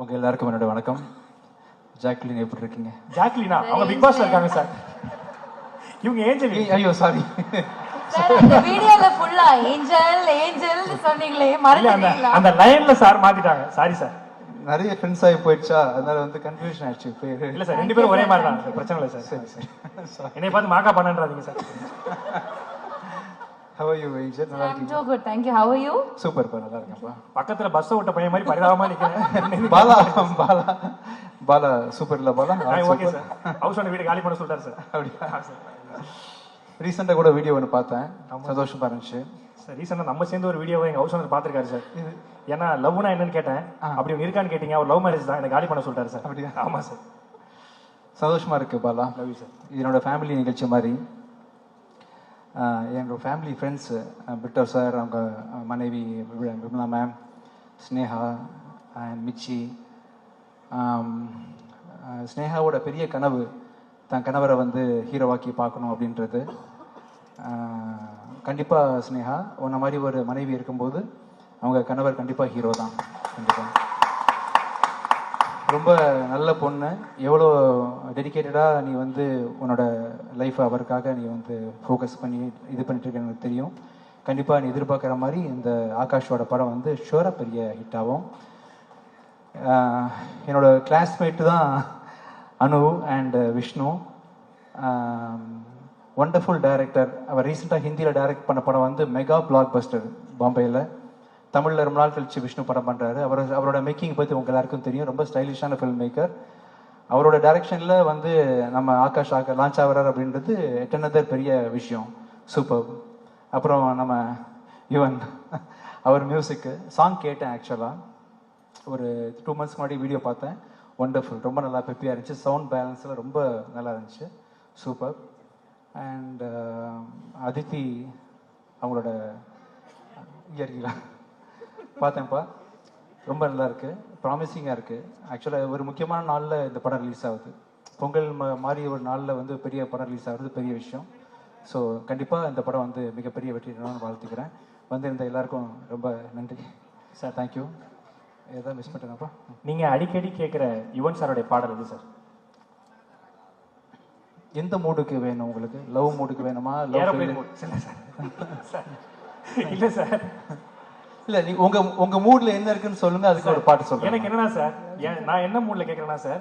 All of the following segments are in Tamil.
உங்க எல்லாருக்கும் என்னோட வணக்கம். ஜாக்லின் எப்படி இருக்கீங்க? ஜாக்லினா அவங்க பிக் பாஸ்ல இருக்காங்க சார். இவங்க ஏஞ்சல். ஐயோ சாரி சார், அந்த வீடியோல ஃபுல்லா ஏஞ்சல் ஏஞ்சல் சொன்னீங்களே மறந்துட்டீங்களா? அந்த லைன்ல சார் மாத்திட்டாங்க. Sorry sir. நிறைய ஃப்ரெண்ட்ஸ் ஆகி போயிடுச்சா, அதனால வந்து கன்ஃபியூஷன் ஆயிடுச்சு பேரு. இல்ல சார், ரெண்டு பேரும் ஒரே மாதிரி தான். பிரச்சனை இல்லை சார். சரி சரி. என்னை பார்த்து மாக்கா பண்ணன்றாதீங்க sir. How are you Angel? நல்லா I'm இருக்கீங்க? too good, thank you. How are you? Super பா, நல்லா இருக்கேன்ப்பா. பக்கத்துல பஸ் விட்ட பையன் மாதிரி பரிதாபமா நிக்கிறேன். பாலா பாலா பாலா சூப்பர் இல்ல Bala? Okay sir. House owner வீடு காலி பண்ண சொல்லிட்டாரு சார். அப்படியா? ரீசெண்டா கூட வீடியோ ஒன்று பார்த்தேன், சந்தோஷமா இருந்துச்சு. சார் ரீசெண்டா நம்ம சேர்ந்து ஒரு வீடியோவை எங்க ஹவுஸ் ஓனர் பாத்துருக்காரு சார். ஏன்னா லவ்னா என்னன்னு கேட்டேன். அப்படி ஒன்று இருக்கான்னு கேட்டீங்க. அவர் லவ் மேரேஜ் தான், எனக்கு காலி பண்ண சொல்லிட்டாரு சார். அப்படியா? ஆமா சார். சந்தோஷமா இருக்கு பாலா. Love you sir. என்னோட ஃபேமிலி நிகழ்ச்சி மாதிரி என்னோட ஃபேமிலி ஃப்ரெண்ட்ஸு பிட்டர் சார், அவங்க மனைவி விமலா மேம், ஸ்னேகா அண்ட் மிச்சி. ஸ்னேகாவோட பெரிய கனவு தன் கணவரை வந்து ஹீரோவாக்கி பார்க்கணும் அப்படின்றது. கண்டிப்பாக ஸ்னேகா உன்ன மாதிரி ஒரு மனைவி இருக்கும்போது அவங்க கணவர் கண்டிப்பாக ஹீரோ தான். கண்டிப்பாக ரொம்ப நல்ல பொண்ணு. எவ்வளோ டெடிக்கேட்டடாக நீ வந்து உன்னோட லைஃப்பை அவருக்காக நீ வந்து ஃபோக்கஸ் பண்ணி இது பண்ணிட்டு இருக்க எனக்கு தெரியும். கண்டிப்பாக நீ எதிர்பார்க்குற மாதிரி இந்த ஆகாஷோட படம் வந்து ஷுவராக பெரிய ஹிட் ஆகும். என்னோட கிளாஸ்மேட்டு தான் Anu and Vishnu. Wonderful director. அவர் ரீசெண்டாக ஹிந்தியில் டைரக்ட் பண்ண படம் வந்து மெகா பிளாக் பஸ்டர் பாம்பேயில். தமிழில் ரொம்ப நாள் கழிச்சு விஷ்ணு படம் பண்ணுறாரு. அவரோட மேக்கிங் பற்றி உங்கள் எல்லாருக்கும் தெரியும். ரொம்ப ஸ்டைலிஷான ஃபில்ம் மேக்கர். அவரோட டைரக்ஷனில் வந்து நம்ம ஆகாஷ் லான்ச் ஆகிறார் அப்படின்றது எட்டனதர் பெரிய விஷயம். சூப்பர். அப்புறம் நம்ம யுவன் அவர் மியூசிக்கு சாங் கேட்டேன். ஆக்சுவலாக ஒரு 2 months முன்னாடி வீடியோ பார்த்தேன். ஒண்டர்ஃபுல். ரொம்ப நல்லா பெப்பியாக இருந்துச்சு. சவுண்ட் பேலன்ஸில் ரொம்ப நல்லா இருந்துச்சு. சூப்பர். அண்ட் அதித்தி அவங்களோட இங்கே இருக்கீங்களா? பார்த்தேன்ப்பா, ரொம்ப நல்லா இருக்குது, ப்ராமிசிங்காக இருக்குது. ஆக்சுவலாக ஒரு முக்கியமான நாளில் இந்த படம் ரிலீஸ் ஆகுது. பொங்கல் மாதிரி ஒரு நாளில் வந்து பெரிய படம் ரிலீஸ் ஆகுறது பெரிய விஷயம். ஸோ கண்டிப்பாக இந்த படம் வந்து மிகப்பெரிய வெற்றி நான் வாழ்த்துக்கிறேன். வந்து இந்த எல்லாருக்கும் ரொம்ப நன்றி சார். தேங்க்யூ. எதாவது மிஸ் பண்ணிட்டேனாப்பா? நீங்கள் அடிக்கடி கேட்குற யுவன் சாரோடைய பாடல் எது சார்? எந்த மூடுக்கு வேணும் உங்களுக்கு? லவ் மூடுக்கு வேணுமா? Aeroplane mood. இல்லை சார். இல்ல நீ உங்க மூட்ல என்ன இருக்குன்னு சொல்லுங்க, அதுக்கு ஒரு பாட்டு சொல்லுங்க. எனக்கு என்னன்னா சார், நான் என்ன மூட்ல கேக்குறேன்னா சார்,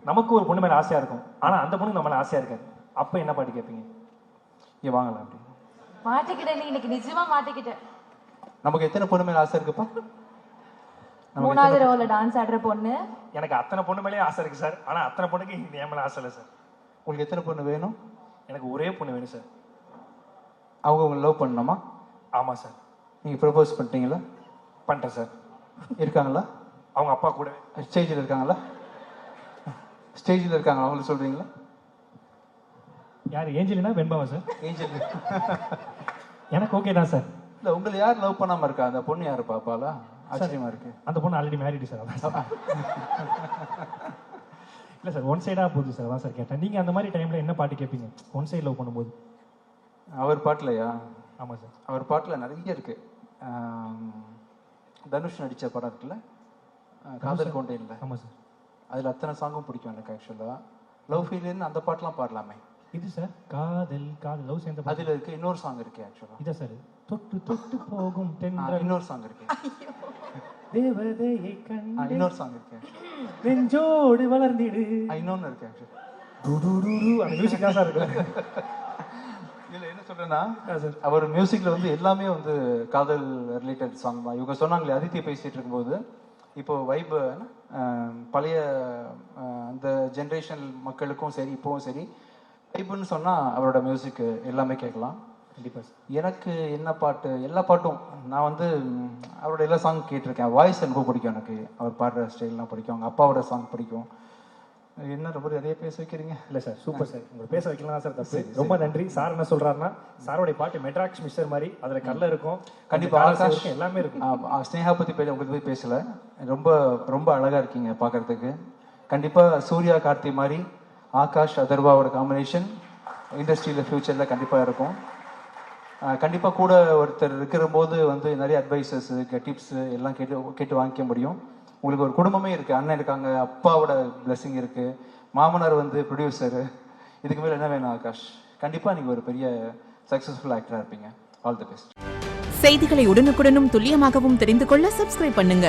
நமக்கு ஒரு பொண்ணு மேல ஆசையா இருக்கும், ஆனா அந்த பொண்ணு நம்ம மேல ஆசையா இருக்காது. அப்ப என்ன பாட்டு கேட்பீங்க? இங்க வாங்கலாம். அப்படி மாட்டிக்கிட்டேன், இன்னைக்கு நிஜமா மாட்டிக்கிட்டேன். நமக்கு எத்தனை பொண்ணு மேல ஆசை இருக்குப்பா? மூணாவது ரோல டான்ஸ் ஆடுற பொண்ணு. எனக்கு அத்தனை பொண்ணு மேலேயே ஆசை இருக்கு சார், ஆனா அத்தனை பொண்ணுக்கு என் மேல ஆசை இல்லை சார். உங்களுக்கு எத்தனை பொண்ணு வேணும்? எனக்கு ஒரே பொண்ணு வேணும் சார். அவங்க உங்களை லவ் பண்ணணுமா? ஆமா சார். நீங்க ப்ரப்போஸ் பண்ணிட்டீங்களா? பண்ணிட்டேன் சார். இருக்காங்களா? அவங்க அப்பா கூட ஸ்டேஜில் இருக்காங்களா? ஸ்டேஜில் இருக்காங்களா? அவங்களுக்கு சொல்றீங்களா? யார்? ஏஞ்சலினா வெண்பாவா சார்? ஏஞ்சல். எனக்கு ஓகே தான் சார். இல்ல உங்களை யார் லவ் பண்ணாம இருக்கா? அந்த பொண்ணு யாரு பாப்பாலா? ஆச்சரியமா இருக்கு. அந்த பொண்ணு ஆல்ரெடி மேரிடு சார். அதான் இல்லை சார், ஒன் சைடாக போகுது சார். அதான் சார் கேட்டேன். நீங்கள் அந்த மாதிரி டைமில் என்ன பாட்டு கேட்பீங்க ஒன் சைடு லவ் பண்ணும்போது? அவர் பாட்டுலையா? ஆமாம் சார். அவர் பாட்டில் நிறைய இருக்கு. தனுஷ் நடித்த படம் இருக்குல்ல, காதல் கொண்டேன்ல. ஆமாம் சார். அதில் அத்தனை சாங்கும் பிடிக்கும் எனக்கு. ஆக்சுவலாக லவ் ஃபீல்னு அந்த பாட்டெலாம் பாடலாமே. இது சார் காதல் காதல் லவ் சேர்ந்த அதில் இருக்கு. இன்னொரு சாங் இருக்கு ஆக்சுவலாக. இதா சார், தொட்டு தொட்டு போகும் தென்றல். இன்னொரு சாங் இருக்கு. தேவதையை கண்டு இன்னொரு சாங் இருக்கு. நெஞ்சோடு வளர்ந்திடு. இன்னொன்று இருக்கு ஆக்சுவலாக. அந்த மியூசிக் தான் சார் இருக்கு. இல்லை என்ன சொல்றேன்னா, அவர் மியூசிக்ல வந்து எல்லாமே வந்து காதல் ரிலேட்டட் சாங் தான். இவங்க சொன்னாங்களே அதித்தி பேசிட்டு இருக்கும்போது, இப்போ வைப் பழைய அந்த ஜென்ரேஷன் மக்களுக்கும் சரி இப்போவும் சரி வைப்புன்னு சொன்னால் அவரோட மியூசிக் எல்லாமே கேட்கலாம். கண்டிப்பாக சார். எனக்கு என்ன பாட்டு, எல்லா பாட்டும் நான் வந்து அவரோட எல்லா சாங் கேட்டிருக்கேன். வாய்ஸ் ரொம்ப பிடிக்கும் எனக்கு. அவர் பாடுற ஸ்டைல்லாம் பிடிக்கும். அவங்க அப்பாவோட சாங் பிடிக்கும். என்ன ரொம்ப நிறைய பேச வைக்கிறீங்க? இல்லை சார், சூப்பர் சார். உங்களுக்கு பேச வைக்கலாம் சார். தப்பு. ரொம்ப நன்றி. சார் என்ன சொல்றாருன்னா, சாரோடைய பாட்டு மெட்ராக்ஸ் மிக்சர் மாதிரி, அதில் கல்ல இருக்கும், கண்டிப்பாக இருக்கும், எல்லாமே இருக்கும். ஸ்னேகா பற்றி உங்களுக்கு போய் பேசல. ரொம்ப ரொம்ப அழகாக இருக்கீங்க பார்க்கறதுக்கு. கண்டிப்பாக சூர்யா கார்த்தி மாதிரி ஆகாஷ் அதர்வாவோட காம்பினேஷன் இண்டஸ்ட்ரியில் ஃபியூச்சரில் கண்டிப்பாக இருக்கும். கண்டிப்பாக கூட ஒருத்தர் இருக்கிற போது வந்து நிறைய அட்வைசஸ் டிப்ஸு எல்லாம் கேட்டு வாங்கிக்க முடியும். உங்களுக்கு ஒரு குடும்பமே இருக்குது, அண்ணன் இருக்காங்க, அப்பாவோட blessing இருக்குது, மாமனார் வந்து ப்ரொடியூசரு. இதுக்கு மேலே என்ன வேணும் ஆகாஷ்? கண்டிப்பாக நீங்கள் ஒரு பெரிய சக்ஸஸ்ஃபுல் ஆக்டராக இருப்பீங்க. All the best. செய்திகளை உடனுக்குடனும் துல்லியமாகவும் தெரிந்து கொள்ள சப்ஸ்கிரைப் பண்ணுங்க.